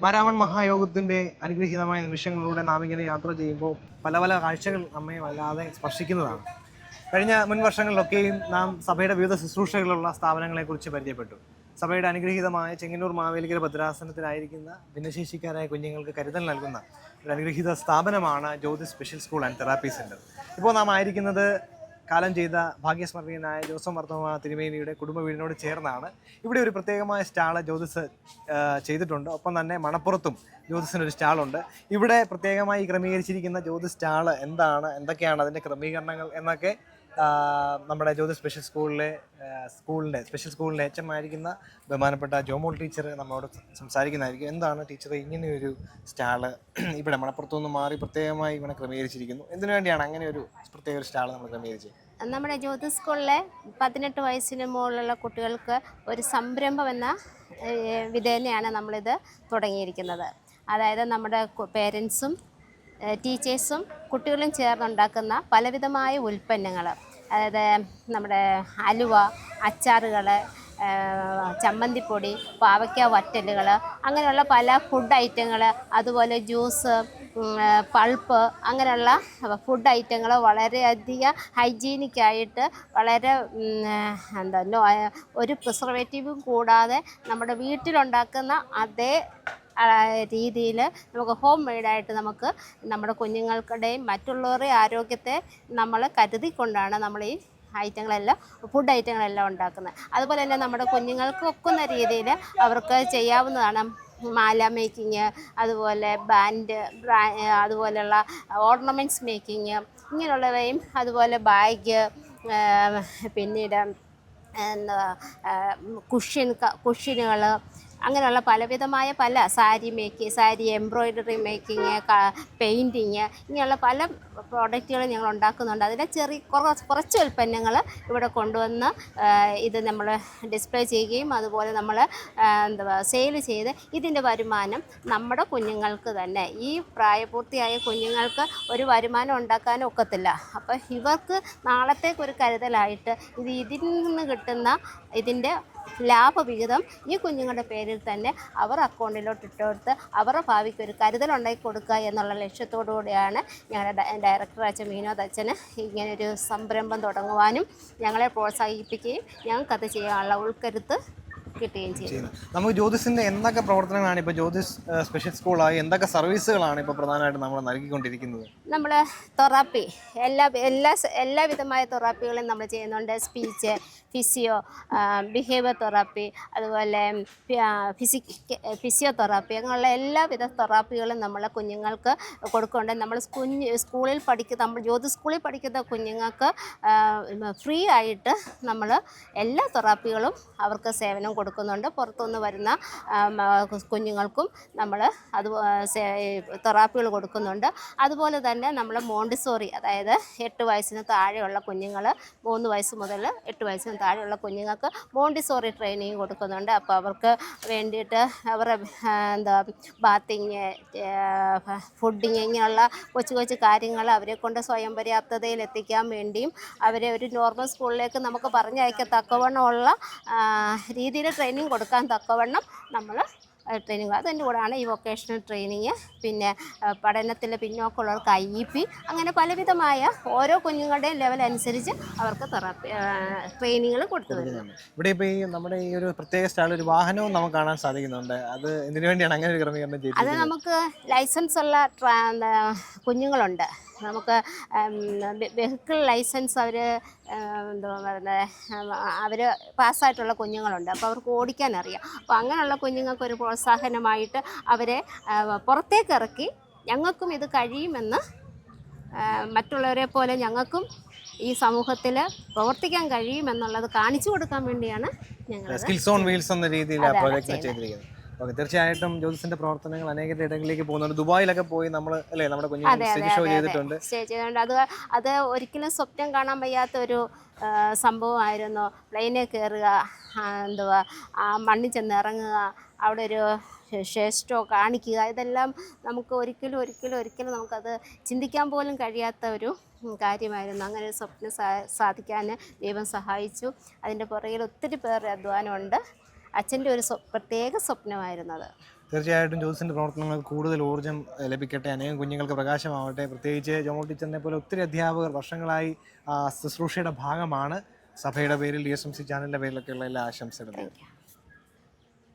മാരാമൺ മഹായോഗത്തിൻ്റെ അനുഗ്രഹീതമായ നിമിഷങ്ങളിലൂടെ നാം ഇങ്ങനെ യാത്ര ചെയ്യുമ്പോൾ പല പല കാഴ്ചകൾ നമ്മെ വല്ലാതെ സ്പർശിക്കുന്നതാണ്. കഴിഞ്ഞ മുൻ വർഷങ്ങളിലൊക്കെയും നാം സഭയുടെ വിവിധ ശുശ്രൂഷകളുള്ള സ്ഥാപനങ്ങളെക്കുറിച്ച് പരിചയപ്പെട്ടു. സഭയുടെ അനുഗ്രഹീതമായ ചെങ്ങന്നൂർ മാവേലിക്കര ഭദ്രാസനത്തിലായിരിക്കുന്ന ഭിന്നശേഷിക്കാരായ കുഞ്ഞുങ്ങൾക്ക് കരുതൽ നൽകുന്ന ഒരു അനുഗ്രഹീത സ്ഥാപനമാണ് Jyothis special school and therapy centre. ഇപ്പോൾ നാം ആയിരിക്കുന്നത് കാലം ചെയ്ത ഭാഗ്യസ്മരണീയനായ ജോസഫ് മർത്തോമ തിരുമേനിയുടെ കുടുംബ വീടിനോട് ചേർന്നാണ്. ഇവിടെ ഒരു പ്രത്യേകമായ സ്റ്റാള് ജ്യോതിസ് ചെയ്തിട്ടുണ്ട്. ഒപ്പം തന്നെ മണപ്പുറത്തും ജ്യോതിസിനൊരു സ്റ്റാളുണ്ട്. ഇവിടെ പ്രത്യേകമായി ക്രമീകരിച്ചിരിക്കുന്ന ജ്യോതിസ് സ്റ്റാള് എന്തൊക്കെയാണ് അതിൻ്റെ ക്രമീകരണങ്ങൾ എന്നൊക്കെ നമ്മുടെ ജ്യോതിസ് സ്പെഷ്യൽ സ്പെഷ്യൽ സ്കൂളിൻ്റെ HM ആയിരിക്കുന്ന ബഹുമാനപ്പെട്ട ജോമോൾ ടീച്ചർ നമ്മളോട് സംസാരിക്കുന്നതായിരിക്കും. എന്താണ് ടീച്ചർ ഇങ്ങനെയൊരു സ്റ്റാള് ഇവിടെ മണപ്പുറത്തുനിന്ന് മാറി പ്രത്യേകമായി ഇവിടെ ക്രമീകരിച്ചിരിക്കുന്നു? എന്തിനു വേണ്ടിയാണ് അങ്ങനെ ഒരു പ്രത്യേക ഒരു സ്റ്റാൾ നമ്മൾ ക്രമീകരിച്ചത്? നമ്മുടെ ജ്യോതി സ്കൂളിലെ 18 വയസ്സിന് മുകളിലുള്ള കുട്ടികൾക്ക് ഒരു സംരംഭം എന്ന വിധേനയാണ് നമ്മളിത് തുടങ്ങിയിരിക്കുന്നത്. അതായത് നമ്മുടെ പേരൻസും ടീച്ചേഴ്സും കുട്ടികളും ചേർന്നുണ്ടാക്കുന്ന പലവിധമായ ഉൽപ്പന്നങ്ങൾ, അതായത് നമ്മുടെ അലുവ, അച്ചാറുകൾ, ചമ്മന്തിപ്പൊടി, പാവയ്ക്ക വറ്റലുകൾ, അങ്ങനെയുള്ള പല ഫുഡ് ഐറ്റങ്ങൾ, അതുപോലെ ജ്യൂസ്, പൾപ്പ്, അങ്ങനെയുള്ള ഫുഡ് ഐറ്റങ്ങൾ വളരെയധികം ഹൈജീനിക്കായിട്ട് വളരെ ഒരു പ്രിസർവേറ്റീവും കൂടാതെ നമ്മുടെ വീട്ടിലുണ്ടാക്കുന്ന അതേ രീതിയിൽ നമുക്ക് ഹോം മെയ്ഡായിട്ട് നമുക്ക് നമ്മുടെ കുഞ്ഞുങ്ങൾക്കുടെയും മറ്റുള്ളവരുടെ ആരോഗ്യത്തെ നമ്മൾ കരുതിക്കൊണ്ടാണ് നമ്മൾ ഈ ഫുഡ് ഐറ്റങ്ങളെല്ലാം ഉണ്ടാക്കുന്നത്. അതുപോലെ തന്നെ നമ്മുടെ കുഞ്ഞുങ്ങൾക്ക് ഒക്കുന്ന രീതിയിൽ അവർക്ക് ചെയ്യാവുന്നതാണ്. മാല മേക്കിങ്, അതുപോലെ ബാൻഡ്, അതുപോലെയുള്ള ഓർണമെൻറ്റ്സ് മേക്കിങ്, ഇങ്ങനെയുള്ളവയും, അതുപോലെ ബാഗ്, പിന്നീട് കുഷ്യനുകൾ, അങ്ങനെയുള്ള പലവിധമായ സാരി എംബ്രോയ്ഡറി മേക്കിങ്, പെയിൻറ്റിങ്, ഇങ്ങനെയുള്ള പല പ്രോഡക്റ്റുകളും ഞങ്ങൾ ഉണ്ടാക്കുന്നുണ്ട്. അതിലെ കുറച്ച് ഉൽപ്പന്നങ്ങൾ ഇവിടെ കൊണ്ടുവന്ന് ഇത് നമ്മൾ ഡിസ്പ്ലേ ചെയ്യുകയും അതുപോലെ നമ്മൾ സെയിൽ ചെയ്ത് ഇതിൻ്റെ വരുമാനം നമ്മുടെ കുഞ്ഞുങ്ങൾക്ക് തന്നെ, ഈ പ്രായപൂർത്തിയായ കുഞ്ഞുങ്ങൾക്ക് ഒരു വരുമാനം ഉണ്ടാക്കാനും ഒക്കത്തില്ല. അപ്പോൾ ഇവർക്ക് നാളത്തേക്കൊരു കരുതലായിട്ട് ഇതിൽ നിന്ന് കിട്ടുന്ന ഇതിൻ്റെ ലാഭവിഹിതം ഈ കുഞ്ഞുങ്ങളുടെ പേരിൽ തന്നെ അവർ അക്കൗണ്ടിലോട്ട് ഇട്ടുകൊടുത്ത് അവരുടെ ഭാവിക്ക് ഒരു കരുതലുണ്ടാക്കി കൊടുക്കുക എന്നുള്ള ലക്ഷ്യത്തോടു കൂടിയാണ് ഞങ്ങളുടെ ഡയറക്ടർ അച്ഛൻ വിനോദ് അച്ഛന് ഇങ്ങനൊരു സംരംഭം തുടങ്ങുവാനും ഞങ്ങളെ പ്രോത്സാഹിപ്പിക്കുകയും ഞങ്ങൾക്കത് ചെയ്യാനുള്ള ഉൾക്കരുത്ത് കിട്ടുകയും ചെയ്യുന്നു. നമുക്ക് ജ്യോതിസിൻ്റെ എന്തൊക്കെ പ്രവർത്തനങ്ങളാണ് ഇപ്പോൾ ജ്യോതിസ് സ്പെഷ്യൽ സ്കൂളായി എന്തൊക്കെ ഇപ്പോൾ പ്രധാനമായിട്ട് നമ്മൾ നൽകിക്കൊണ്ടിരിക്കുന്നത്? നമ്മൾ തെറാപ്പി, എല്ലാവിധമായ തെറാപ്പികളും നമ്മൾ ചെയ്യുന്നുണ്ട്. സ്പീച്ച്, ഫിസിയോ, ബിഹേവിയർ തെറാപ്പി, അതുപോലെ ഫിസിയോതെറാപ്പി, അങ്ങനെയുള്ള എല്ലാവിധ തെറാപ്പികളും നമ്മളെ കുഞ്ഞുങ്ങൾക്ക് കൊടുക്കുന്നുണ്ട്. നമ്മൾ നമ്മൾ ജ്യോതി സ്കൂളിൽ പഠിക്കുന്ന കുഞ്ഞുങ്ങൾക്ക് ഫ്രീ ആയിട്ട് നമ്മൾ എല്ലാ തെറാപ്പികളും അവർക്ക് സേവനം കൊടുക്കുന്നുണ്ട്. പുറത്തുനിന്ന് വരുന്ന കുഞ്ഞുങ്ങൾക്കും നമ്മൾ തെറാപ്പികൾ കൊടുക്കുന്നുണ്ട്. അതുപോലെ തന്നെ നമ്മൾ മോണ്ടിസോറി, അതായത് 8 വയസ്സിന് താഴെയുള്ള കുഞ്ഞുങ്ങൾ, 3 വയസ്സ് മുതൽ 8 വയസ്സിന് താഴെയുള്ള കുഞ്ഞുങ്ങൾക്ക് മോണ്ടിസോറി ട്രെയിനിങ് കൊടുക്കുന്നുണ്ട്. അപ്പോൾ അവർക്ക് വേണ്ടിയിട്ട് അവരുടെ ബാത്തിങ്, ഫുഡിങ്, ഇങ്ങനെയുള്ള കൊച്ചു കാര്യങ്ങൾ അവരെ കൊണ്ട് സ്വയം പര്യാപ്തതയിൽ എത്തിക്കാൻ വേണ്ടിയും അവരെ ഒരു നോർമൽ സ്കൂളിലേക്ക് നമുക്ക് പറഞ്ഞയക്കത്തക്കവണ്ണമുള്ള രീതിയിൽ ട്രെയിനിങ് കൊടുക്കാൻ തക്കവണ്ണം നമ്മൾ ട്രെയിനിങ്, അതിൻ്റെ കൂടെയാണ് ഈ വൊക്കേഷണൽ ട്രെയിനിങ്. പിന്നെ പഠനത്തിൽ പിന്നോക്കമുള്ളവർക്ക് IEP, അങ്ങനെ പലവിധമായ ഓരോ കുഞ്ഞുങ്ങളുടെയും ലെവൽ അനുസരിച്ച് അവർക്ക് ട്രെയിനിങ്ങൾ കൊടുത്തു വരുന്നുണ്ട്. ഇവിടെ ഇപ്പോൾ നമ്മുടെ ഈ ഒരു പ്രത്യേക സ്റ്റാളിൽ ഒരു വാഹനവും നമുക്ക് കാണാൻ സാധിക്കുന്നുണ്ട്. അത് എന്തിനു വേണ്ടിയാണ് അങ്ങനെ ഒരു ക്രമീകരണം ചെയ്തത്? അത് നമുക്ക് ലൈസൻസ് ഉള്ള കുഞ്ഞുങ്ങളുണ്ട്. നമുക്ക് വെഹിക്കിൾ ലൈസൻസ് അവർ പാസ്സായിട്ടുള്ള കുഞ്ഞുങ്ങളുണ്ട്. അപ്പോൾ അവർക്ക് ഓടിക്കാൻ അറിയാം. അപ്പോൾ അങ്ങനെയുള്ള കുഞ്ഞുങ്ങൾക്കൊരു പ്രോത്സാഹനമായിട്ട് അവരെ പുറത്തേക്ക് ഇറക്കി ഞങ്ങൾക്കും ഇത് കഴിയുമെന്ന്, മറ്റുള്ളവരെ പോലെ ഞങ്ങൾക്കും ഈ സമൂഹത്തിൽ പ്രവർത്തിക്കാൻ കഴിയുമെന്നുള്ളത് കാണിച്ചു കൊടുക്കാൻ വേണ്ടിയാണ് ഞങ്ങൾ സ്കിൽസ് ഓൺ വീൽസ് എന്ന രീതിയിൽ പ്രോജക്റ്റ് ചെയ്തിരിക്കുന്നത്. ഓക്കെ, തീർച്ചയായിട്ടും ജ്യോതിസിന്റെ പ്രവർത്തനങ്ങൾ അനേക ഇടങ്ങളിലേക്ക് പോകുന്നുണ്ട്. ദുബായിലൊക്കെ പോയി നമ്മുടെ കുഞ്ഞുങ്ങൾ സ്റ്റേജ് ഷോ ചെയ്തിട്ടുണ്ട്. അത് ഒരിക്കലും സ്വപ്നം കാണാൻ വയ്യാത്തൊരു സംഭവമായിരുന്നു. പ്ലെയിനിൽ കയറുക, മണ്ണിൽ ചെന്ന് ഇറങ്ങുക, അവിടെ ഒരു ഷോ കാണിക്കുക, ഇതെല്ലാം നമുക്ക് ഒരിക്കലും നമുക്കത് ചിന്തിക്കാൻ പോലും കഴിയാത്ത ഒരു കാര്യമായിരുന്നു. അങ്ങനെ ഒരു സ്വപ്നം സാധിക്കാൻ ദൈവം സഹായിച്ചു. അതിൻ്റെ പുറകിൽ ഒത്തിരി പേരുടെ അധ്വാനമുണ്ട്. അച്ഛൻ്റെ ഒരു പ്രത്യേക സ്വപ്നമായിരുന്നത്. തീർച്ചയായിട്ടും ജ്യോതിസിൻ്റെ പ്രവർത്തനങ്ങൾക്ക് കൂടുതൽ ഊർജ്ജം ലഭിക്കട്ടെ, അനേകം കുഞ്ഞുങ്ങൾക്ക് പ്രകാശമാവട്ടെ. പ്രത്യേകിച്ച് ജോമോൾ ടീച്ചറിനെ പോലെ ഒത്തിരി അധ്യാപകർ വർഷങ്ങളായി ശുശ്രൂഷയുടെ ഭാഗമാണ്. സഭയുടെ പേരിൽ DSMC ചാനലിൻ്റെ പേരിലൊക്കെയുള്ള എല്ലാ ആശംസകളും.